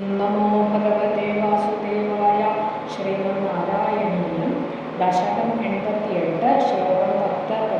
नमो भगवते वासुदेवाय श्रीमन्नारायणीयं दशकं 88 श्लोकं 10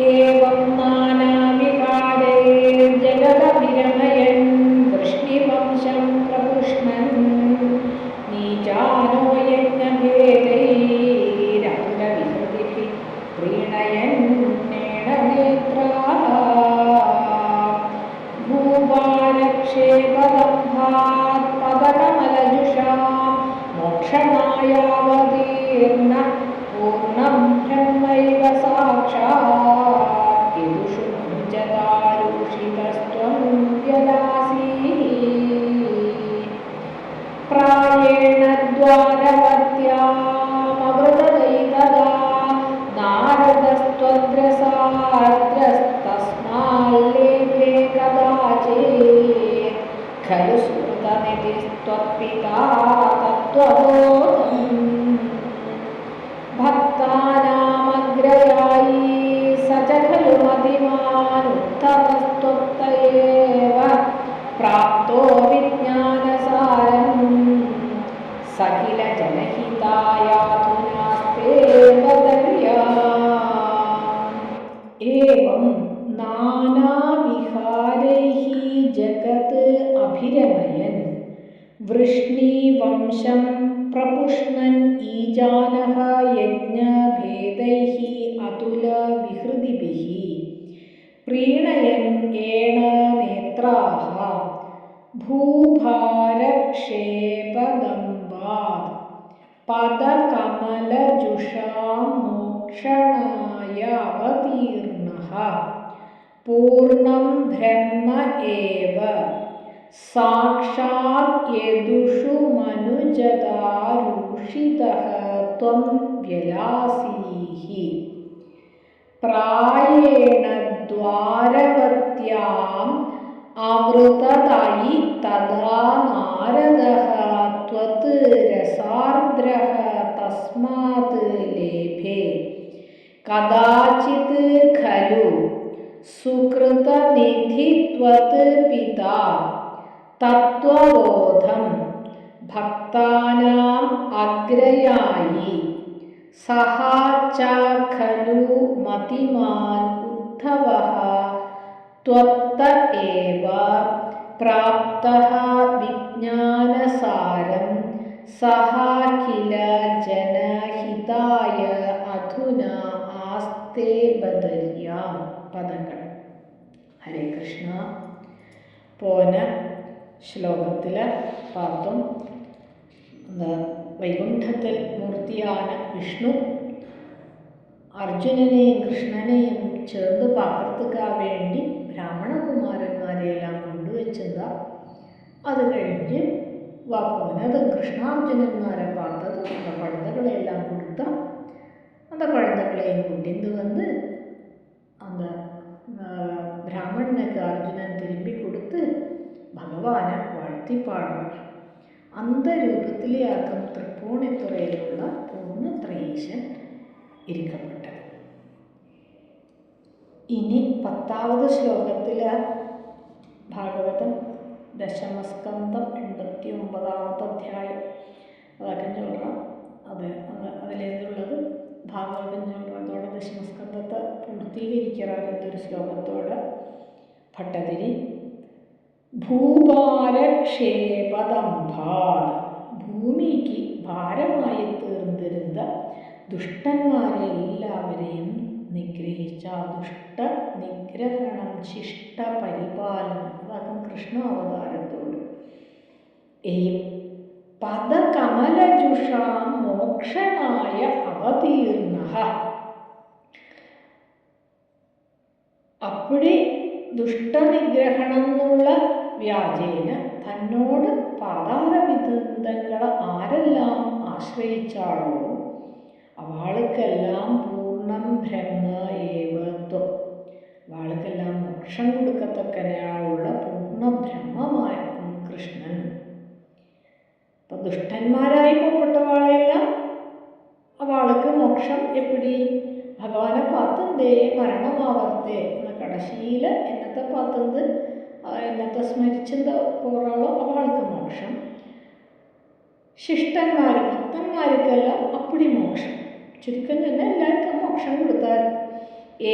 एवं नानाविकारैर्जगदभिरमयन् वृष्णिवंशं प्रपुष्णन् नीचानो यज्ञभेदैरतुलविहृतिभिः प्रीणयन्नेण नेत्राः भूभारक्षेपदम्भात् पदकमलजुषां मोक्षमायावतीर्ण पूर्णं ब्रह्मैव साक्षात् विदुषु मनुजदारूषितस्त्वं व्यदासि प्रायेण द्वारवत्यामवृतदैतदा नारदस्त्वद्रसाद्रस्तस्माल्लेभे कदाचित् खलु सुहृतनिधिस्त्वत्पिता तत्त्वबोधम् भक्तानामग्रयायी स च खलु मतिमान् उत्तमस्त्वत्त एव प्राप्तो विज्ञानसारम् स किल जनहितायातुनास्ते बदर्याम् एवं नानाविहारैः जगत् अभिरमयन् वृष्णिवंशं प्रपुष्णन् ईजानः यज्ञभेदैः अतुलविहृतिभिः प्रीणयन् येन नेत्राः भूभारक्षेपदम्बात् पदकमलजुषां मोक्षणाय अवतीर्णः पूर्णं ब्रह्म एव साक्षात् यदुषु मनुजदारूषितः त्वं व्यलासीः प्रायेण द्वारवत्याम् आवृतदयि तदा नारदः त्वत् रसार्द्रः तस्मात् लेभे कदाचित् खलु सुकृतनिधित्वत् पिता तत्त्वबोधं भक्तानाम् अग्रयायी सः च खलु मतिमान् उद्धवः त्वत्त एव प्राप्तः विज्ञानसारं सः किल जनहिताय अधुना आस्ते बदर्यां പദങ്ങൾ. ഹരേ കൃഷ്ണ. പോന ശ്ലോകത്തിൽ പാർത്തും വൈകുണ്ഠത്തിൽ മൂർത്തിயான വിഷ്ണു അർജുനനെയും കൃഷ്ണനെയും ചേർന്ന് പാർത്തുക്കാൻ വേണ്ടി ബ്രാഹ്മണകുമാരന്മാരെയെല്ലാം കൊണ്ടുവച്ചതാ. അത് കഴിഞ്ഞ് പോനത് കൃഷ്ണാർജുനന്മാരെ பார்த்தது அந்த குழந்தைகளെല്ലാം கொடுத்தா. அந்த குழந்தைகளையும் கொண்டு வந்து அந்த பிராமணனுக்கு அர்ஜுனன் திரும்பி கொடுத்து ഭഗവാനെ വാഴ്ത്തി പാടുവാർ. அந்த രൂപത്തിലാക്കും തൃപ്പൂണിത്തുറയിലുള്ള പൂർണ്ണത്രയീശൻ ഇരിക്കപ്പെട്ടത്. ഇനി 10ാമത് ശ്ലോകത്തിൽ ഭാഗവതം ദശമസ്കന്ധം 89ാമത്തെ അധ്യായം അതൊക്കെ ചൊല്ലാം. അതിലേതുള്ളത് ഭാഗവതം ചൊല്ലുന്നതോടെ ദശമസ്കന്ധത്തെ പൂർത്തീകരിക്കാറുള്ളൊരു ശ്ലോകത്തോടെ ഭട്ടതിരി ഭൂഭാരക്ഷേപദംഭാത് ഭൂമിക്ക് ഭാരമായി തീർന്നിരുന്ന ദുഷ്ടന്മാരെ എല്ലാവരെയും നിഗ്രഹിച്ച ദുഷ്ട നിഗ്രഹണം ശിഷ്ട പരിപാലനം അതാകും കൃഷ്ണ അവതാരത്തോട് ഈ പദകമലജുഷാം മോക്ഷണായ അവതീർണ അപ്പടി ദുഷ്ടനിഗ്രഹണം എന്നുള്ള വ്യാജേന തന്നോട് പാതാളവിദഗ്ധങ്ങളെ ആരെല്ലാം ആശ്രയിച്ചാളോ അവൾക്കെല്ലാം പൂർണ്ണം ബ്രഹ്മ ഏവത്വം അവൾക്കെല്ലാം മോക്ഷം കൊടുക്കത്തക്കനെയുള്ള പൂർണ്ണ ബ്രഹ്മമായിരിക്കും കൃഷ്ണൻ. അപ്പം ദുഷ്ടന്മാരായി പോപ്പെട്ടവാളെല്ലാം അവൾക്ക് മോക്ഷം എപ്പിടി ഭഗവാനെ പാത്തന്തേ മരണമാവർത്തേ എന്ന കടശീല എന്നത്തെ പാത്തന്ത് എന്നത്തെ സ്മരിച്ചത് പോറാളോ അവൾക്ക് ശിഷ്ടന്മാർ ഭക്തന്മാർക്കെല്ലാം അപ്പടി മോക്ഷം. ചുരുക്കം തന്നെ എല്ലാവർക്കും മോക്ഷം കൊടുത്താൽ.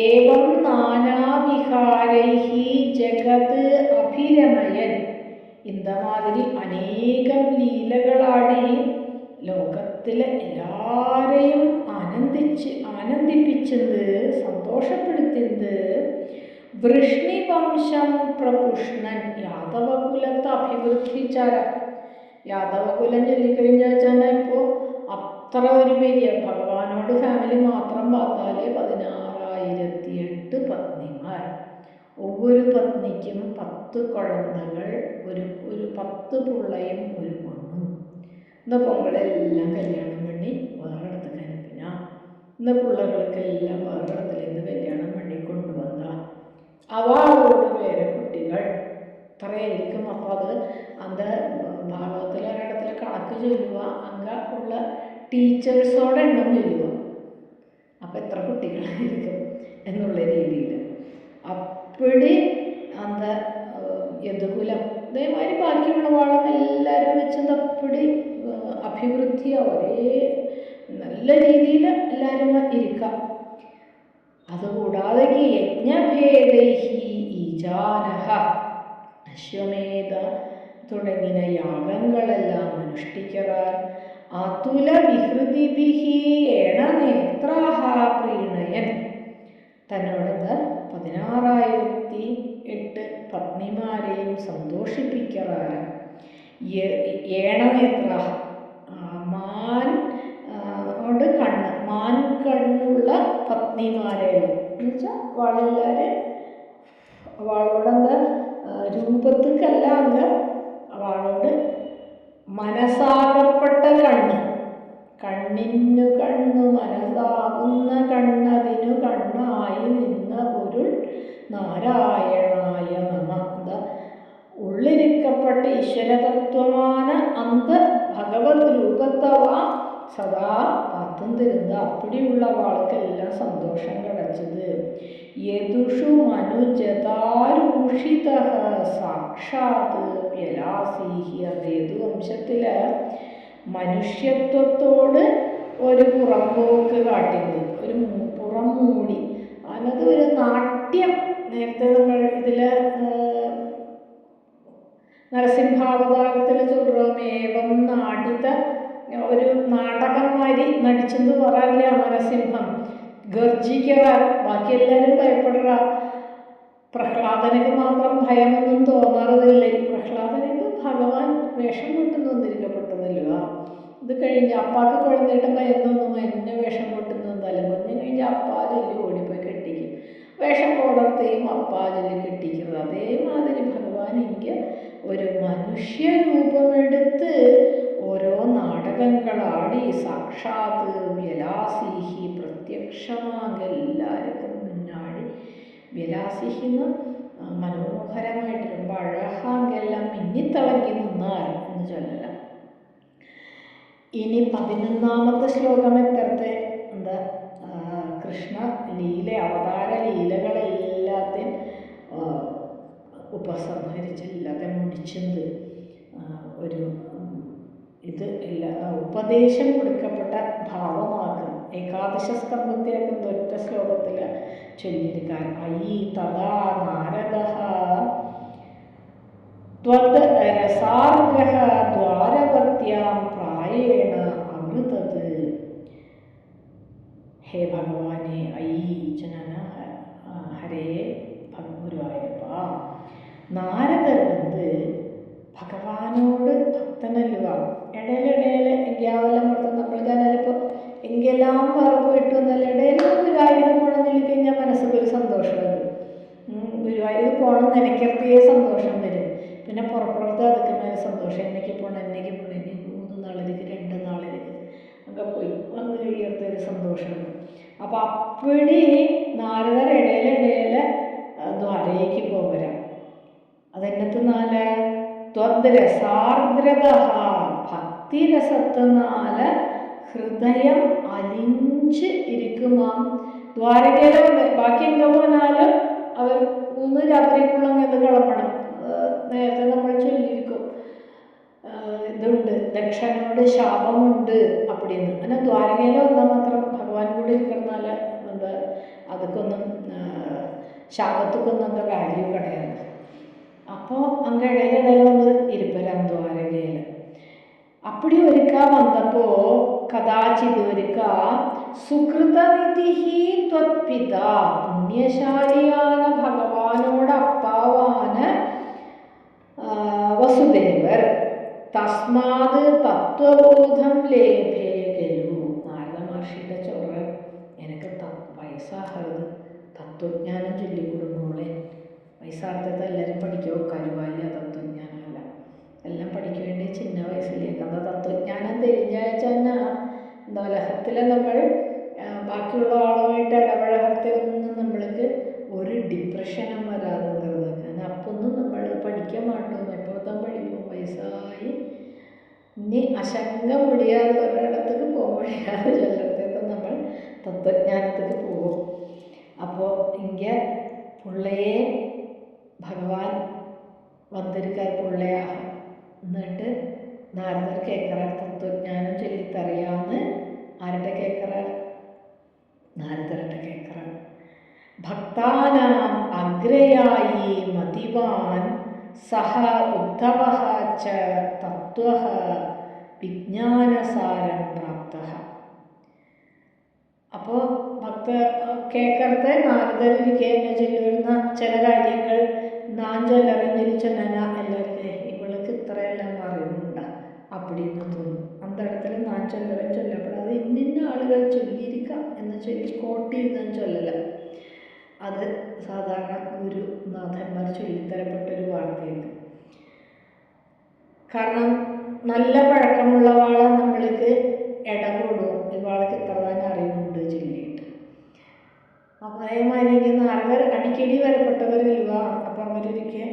ഏവം നാനാവിഹാരൈഹി ജഗത് അഭിരമയൻ, இந்த மாதிரி അനേകം ലീലകളാടി ലോകത്തിലെ എല്ലാരെയും ആനന്ദിപ്പിച്ചത്, സന്തോഷപ്പെടുത്തിയത് വൃഷ്ണിവംശം പ്രപുഷ്ണൻ, യാദവകുലത്തെ അഭിവൃദ്ധിച്ചാര. യാദവകുലം ചൊല്ലിക്കഴിഞ്ഞാൽ തന്നെ ഇപ്പോൾ അത്ര ഒരു വലിയ ഭഗവാനോട് ഫാമിലി മാത്രം பார்த்தாலே 16,008 പത്നിമാർ. ഒവ്വൊരു പത്നിക്കും 10 കുഴന്തകൾ, ഒരു 10 പിള്ളയും ഒരു പെണ്ണും. ഇന്ന പൊങ്കളെല്ലാം കല്യാണം பண்ணி വേറെടുത്ത് കനിപ്പിന. ഇന്ന പിള്ളകൾക്കെല്ലാം വേറെടുത്തിലേന്ന് കല്യാണം பண்ணி കൊണ്ടുവന്ന അവളോട് പേരെ കുട്ടികൾ ഇത്രയായിരിക്കും. അപ്പോൾ അത് അന്ത ഭാഗവത്തിൽ ഒരിടത്തിൽ കണക്ക് ചൊല്ലുക, അങ്ങ ഉള്ള ടീച്ചേഴ്സോടെ എണ്ണം ചൊല്ലുക. അപ്പം എത്ര കുട്ടികളായിരിക്കും എന്നുള്ള രീതിയിൽ അപ്പടി അന്ത യദുകുലം അതേമാതിരി ബാക്കിയുള്ള വാളം എല്ലാവരും വെച്ചത് അപ്പടി അഭിവൃദ്ധി ഒരേ നല്ല രീതിയിൽ എല്ലാവരും ഇരിക്കാം. അതുകൂടാതെ യജ്ഞഭേദൈഹി ഈജാനഹ, അശ്വമേധ തുടങ്ങിയ യാഗങ്ങളെല്ലാം അനുഷ്ഠിക്കാൻ അതുല വിഹൃതിഭിഹി ഏണനേത്രാഹ പ്രീണയൻ, തന്നോടത് 16,008 പത്നിമാരെയും സന്തോഷിപ്പിക്കാറ്. ഏണനേത്രാഹ മാൻ കണ്ണുള്ള പത്നിമാരെയും എന്നുവെച്ചാൽ അവളെല്ലാവരും അവളോടെന്താ രൂപത്തിക്കല്ല, അങ്ങ് അവളോട് മനസ്സാകപ്പെട്ട കണ്ണിനു കണ്ണു മനസ്സാകുന്ന കണ്ണതിനു കണ്ണായി നിന്ന പൊരുൾ നാരായണായ നമ. എന്താ ഉള്ളിരിക്കപ്പെട്ട ഈശ്വരതത്വமான அந்த ഭഗവത് രൂപത്തവ സദാ പാത്തുന്നിരുന്ന അപ്പടിയുള്ള വാൾക്കെല്ലാം സന്തോഷം കിടച്ചത്. യദുഷു മനുജതാരൂഷിത സാക്ഷാത് വ്യലാസീഹി, അത് യദുവംശത്തില് മനുഷ്യത്വത്തോട് ഒരു പുറംപോക്ക് കാട്ടിയത്, ഒരു പുറം മൂടി. അതിനകത്ത് ഒരു നാട്യം, നേരത്തെ നമ്മൾ ഇതിൽ നരസിംഹാവതാരത്തിൽ ചൊല്ലുമേവം നാടിത, ഒരു നാടകന്മാരി നടിച്ചെന്ന് പറയാറില്ല നരസിംഹം. ഗർജിക്കാർ, ബാക്കി എല്ലാവരും ഭയപ്പെടുക. പ്രഹ്ലാദനക്ക് മാത്രം ഭയമൊന്നും തോന്നാറതില്ലേ. പ്രഹ്ലാദനക്ക് ഭഗവാൻ വേഷം കൊട്ടുന്നു വന്നിരിക്കപ്പെട്ടതല്ല. ഇത് കഴിഞ്ഞ് അപ്പാക്ക് കുഴന്നിട്ട് ഭയന്നൊന്നും എന്നെ വേഷം കൊട്ടുന്നു എന്നല്ല. കൊഞ്ഞു കഴിഞ്ഞ് അപ്പാ ചൊല്ലി ഓടിപ്പോയി കെട്ടിക്കും. വേഷം പോടർത്തേയും അപ്പാ ചൊല്ലി കെട്ടിക്കുന്നത്. അതേമാതിരി ഭഗവാൻ എനിക്ക് ഒരു മനുഷ്യരൂപമെടുത്ത് ഓരോ നാടകങ്ങളാടി സാക്ഷാത് വ്യലാസിഹി, പ്രത്യക്ഷമാകെ എല്ലാവർക്കും മുന്നാടി. വ്യലാസിഹിന്ന് മനോഹരമായിട്ട് ரொம்ப അഴകാങ്കെല്ലാം മിന്നിത്തിളങ്ങി നിന്നാൽ എന്ന് ചൊല്ലല. ഇനി 11ാമത്തെ ശ്ലോകം എത്തരത്തെ എന്താ കൃഷ്ണ ലീല അവതാര ലീലകളെല്ലാത്തെയും ഉപസംഹരിച്ച് എല്ലാത്തെയും മുടിച്ചത് ഒരു ഇത് ഉപദേശം കൊടുക്കപ്പെട്ട ഭാവമാക്കും. ഏകാദശ സ്കന്ധത്തെയൊക്കെ ഒറ്റ ശ്ലോകത്തിൽ ചൊല്ലിയിരിക്കാൻ. അയി തഥാ നാരദഃ ത്വദ് രസാർദ്രഃ ദ്വാരവത്യാം പ്രായേണ അമൃതത്. ഹേ ഭഗവാനെ, അയി ജനന ഹരേ ഗുരുവായൂരപ്പ, നാരദർ വന്ന് ഭഗവാനോട് ഭക്തനല്ലുക. ഇടയിലിടയിൽ എങ്കിയാവെല്ലാം പുറത്ത് നമ്മൾ ഞാനിപ്പോൾ എങ്കെല്ലാം വേറെ പോയിട്ട് വന്നാൽ ഇടയിൽ ഗുരുവായൂർ പോകണം കഴിഞ്ഞാൽ മനസ്സിൽ ഒരു സന്തോഷമാണ്. ഗുരുവായൂർ പോകണം നിനക്കർത്തിയേ സന്തോഷം വരും. പിന്നെ പുറപ്പെടുത്ത് അതൊക്കെ മേലെ സന്തോഷം. എന്നേക്ക് പോകണം എന്നേക്ക് 3 നാളിലേക്ക് 2 നാളിലേക്ക് ഒക്കെ പോയി വന്ന് കഴിയത്തെ ഒരു സന്തോഷമാണ്. അപ്പം അപ്പടി നാരദർ ഇടയിലിടയിൽ ദ്വാരയ്ക്ക് പോകരാം. അതെന്നത്തുനാല ത്വദ്രസാർദ്രത, ഭക്തിരസത്തിനാല ഹൃദയം അലിഞ്ച് ഇരിക്കുമാം. ദ്വാരകയിൽ വന്ന് ബാക്കി എങ്ക പോനാലും അവർ 3 രാത്രിക്കുള്ള എന്ത് കളപ്പണം. നേരത്തെ നമ്മൾ ചൊല്ലിയിരിക്കും ഇതുണ്ട്, ദക്ഷനോട് ശാപമുണ്ട് அப்படின்னு. ஆனால் ദ്വാരകയിൽ വന്നാൽ മാത്രം ഭഗവാൻ കൂടി இருக்கிறதுனால நம்ம அதுക്കൊന്നും ശാപத்துക്കൊന്നും அங்கே வேல்யூ கிடையாது. അപ്പോൾ அங்கே இடையில வந்து இருப்பராம் ദ്വാരകയിൽ. அப்படி ஒருக்கா வந்தப்போ கதாச்சித் ஒருக்கா சுகிருதநிதிஹி த்வத்பிதா, புண்ணியசாலியான ഭഗവാനോട് അപ്പാവാന വസുദേവർ തസ്മാത് തത്വബോധം ലേഭേ ഖലു. നാരദ മഹർഷിയുടെ ചൊറ, എനിക്ക് വയസ്സാകരുത്, തത്വജ്ഞാനം ചൊല്ലിക്കൊടുങ്ങോളെ. വയസ്സാർത്ഥത്തെ എല്ലാവരും പഠിക്കോ, കരുവാല്ല തത്വജ്ഞാനമല്ല, എല്ലാം പഠിക്കാൻ വേണ്ടി ചിന്ന വയസ്സിലേക്ക് എന്താ തത്വജ്ഞാനം തെരിഞ്ഞാഴ്ച തന്നെ എന്താ ലഹത്തിൽ നമ്മൾ ബാക്കിയുള്ള ആളുമായിട്ട് ഇടപഴകത്തൊന്നും നമ്മൾക്ക് ഒരു ഡിപ്രഷനും വരാതെங்கிறது. കാരണം അപ്പൊന്നും നമ്മൾ പഠിക്കാൻ മാട്ടും, എപ്പോഴത്തെ പഠിക്കും, വയസ്സായി ഇനി അശങ്ക മുടിയാതെ ഒരിടത്തേക്ക് പോകാൻ കഴിയാതെ ചിലയിടത്തേക്ക് നമ്മൾ തത്വജ്ഞാനത്തേക്ക് പോകും. അപ്പോൾ ഇങ്ങനെ പുള്ളയെ ഭഗവാൻ വന്നിരിക്കാൻ പുള്ളയാഹ എന്നിട്ട് നാരദർ കേൾക്കറാർ തത്വജ്ഞാനം ചൊല്ലിത്തറിയാമെന്ന്. ആരുടെ കേൾക്കറാർ? നാരദരുടെ കേൾക്കറാർ. ഭക്താനാം അഗ്രയായി മതിവാൻ സഹ ഉദ്ധവഃ ച തത്വഃ വിജ്ഞാനസാരം പ്രാപ്തഃ. അപ്പോൾ കേൾക്കറത്തെ നാരദരിക്കെ എന്നെ ചൊല്ലുന്ന ചില കാര്യങ്ങൾ ഞാൻ ചൊല്ലറിഞ്ഞിരിച്ചെന്നാ എല്ലാവർക്കും ഇവൾക്ക് ഇത്രയെല്ലാം അറിവുണ്ട് அப்படின்னு തോന്നും. അന്തടത്തിൽ ഞാൻ ചൊല്ലപ്പെടാതെ ഇന്നിന്ന ആളുകൾ ചൊല്ലിയിരിക്കാം എന്ന് ചൊല്ലി കോട്ട് ചെയ്താൽ ചൊല്ലല. അത് സാധാരണ ഗുരുനാഥന്മാർ ചൊല്ലിത്തരപ്പെട്ടൊരു വാർത്തയാണ്. കാരണം നല്ല പഴക്കമുള്ളവാളെ നമ്മൾക്ക് ഇടപെടും, ഇവാൾക്ക് ഇത്ര തന്നെ അറിവുണ്ട് ചൊല്ലിയിട്ട്. അപ്പോൾ അതേമാതിരി നാരദർ അടിക്കടി വരപ്പെട്ടവരില്ല. അപ്പോൾ അവരൊരിക്കൽ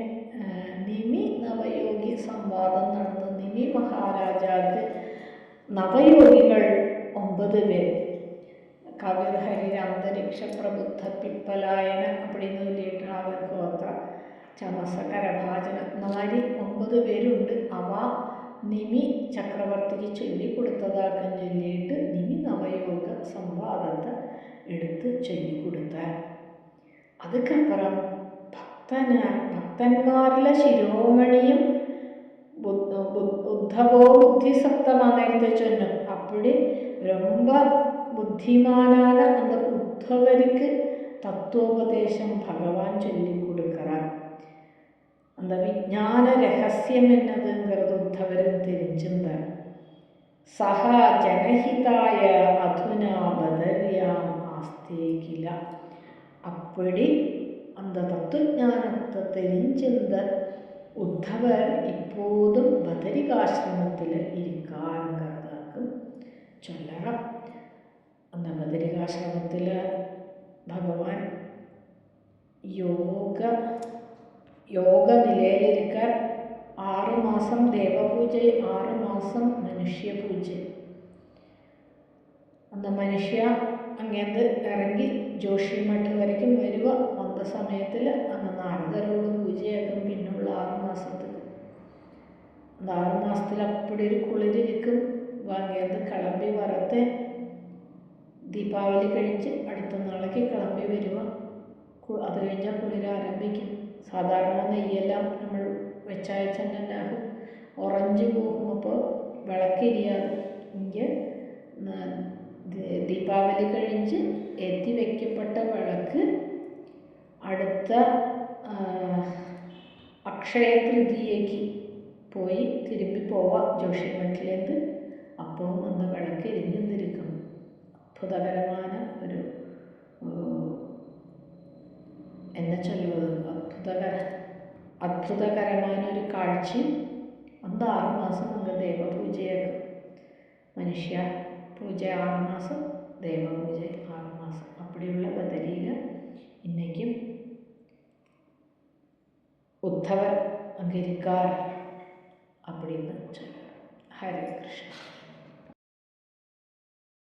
നിമി നവയോഗി സംവാദം നടന്നു. നിമി മഹാരാജാക്ക് നവയോഗികൾ 9 പേർ, കവിർ ഹരിര അന്തരീക്ഷ പ്രബുദ്ധ പിപ്പലായന அப்படின்னு ചൊല്ലിയിട്ട് അവർ ഗോത്ര ചമസ കരഭാജന 9 പേരുണ്ട്. അവ നിമി ചക്രവർത്തിക്ക് ചൊല്ലിക്കൊടുത്തതാക്കാൻ ചൊല്ലിയിട്ട് നിമി നവയോഗ സംവാദത്തെ എടുത്ത് ചൊല്ലിക്കൊടുത്താൽ അതുക്കപ്പുറം ഭക്തന്മാരിലെ ശിരോമണിയും ഉദ്ധവോ ബുദ്ധിസക്തമാണെടുത്ത് ചൊല്ലും. அப்படி ரொம்ப புத்திமானான அந்த உத்தவருக்கு தத்துவோபதேசம் பகவான் சொல்லி கொடுக்கிறார். அந்த விஞ்ஞான ரகசியம் என்னதுங்கிறது உத்தவரும் தெரிஞ்சிருந்தார். சஹ ஜனஹிதாய அதுனா பதர்யாம் ஆஸ்தே கில. அப்படி அந்த தத்துவஞானத்தை தெரிஞ்சிருந்த உத்தவர் இப்போதும் பதரிகாசிரமத்தில் இருக்காருங்கிறதாக்கும் சொல்லலாம். அந்த பதரிகாசிரமத்தில் பகவான் யோக நிலையிலிருக்கார். 6 മാസം ദേവപൂജை, 6 മാസം മനുഷ്യ പൂജை. அந்த മനുഷ്യ അങ്ങേത് ഇറങ്ങി ജോഷിമഠ് വരയ്ക്കും വരിക. വന്ന സമയത്തിൽ അങ്ങ് നാരദരോട് പൂജയാക്കും. പിന്നുള്ള 6 മാസത്തേക്ക് அந்த 6 മാസത്തിൽ അപ്പടി ഒരു കുളിരിരിക്കും. അങ്ങേത് കിളമ്പി വരത്തെ ദീപാവലി കഴിച്ച് അടുത്ത നാളേക്ക് കിളമ്പി വരിക. അത് കഴിഞ്ഞാൽ കുളിർ ആരംഭിക്കും. സാധാരണ നെയ്യെല്ലാം നമ്മൾ വെച്ചയച്ചെന്നാകും, ഉറഞ്ചു പോകും. അപ്പോൾ വിളക്കിരിയാതെ ഇങ്ങനെ ദീപാവലി കഴിഞ്ഞ് എത്തി വയ്ക്കപ്പെട്ട വിളക്ക് അടുത്ത അക്ഷയ തൃതീയയ്ക്ക് പോയി തിരുമ്പി പോവാം ജോഷിമഠിലേത്. അപ്പോൾ അന്ന് വിളക്ക് എരിഞ്ഞിരിക്കും. അത്ഭുതകരമായ ഒരു എന്നെ ചൊല്ലുന്നത് അത്ഭുതകരമായ ഒരു കാഴ്ച. അന്ന് 6 മാസം നമുക്ക് ദേവപൂജയാക്കും. മനുഷ്യ പൂജ 6 മാസം, ദേവപൂജ 6 മാസം. അപ്പടിയുള്ള ബദരിയിൽ ഇന്നേക്കും ഉദ്ധവർ അങ്കരിക്കാർ அப்படின்னு சொல்கிறார். ஹரே கிருஷ்ணா.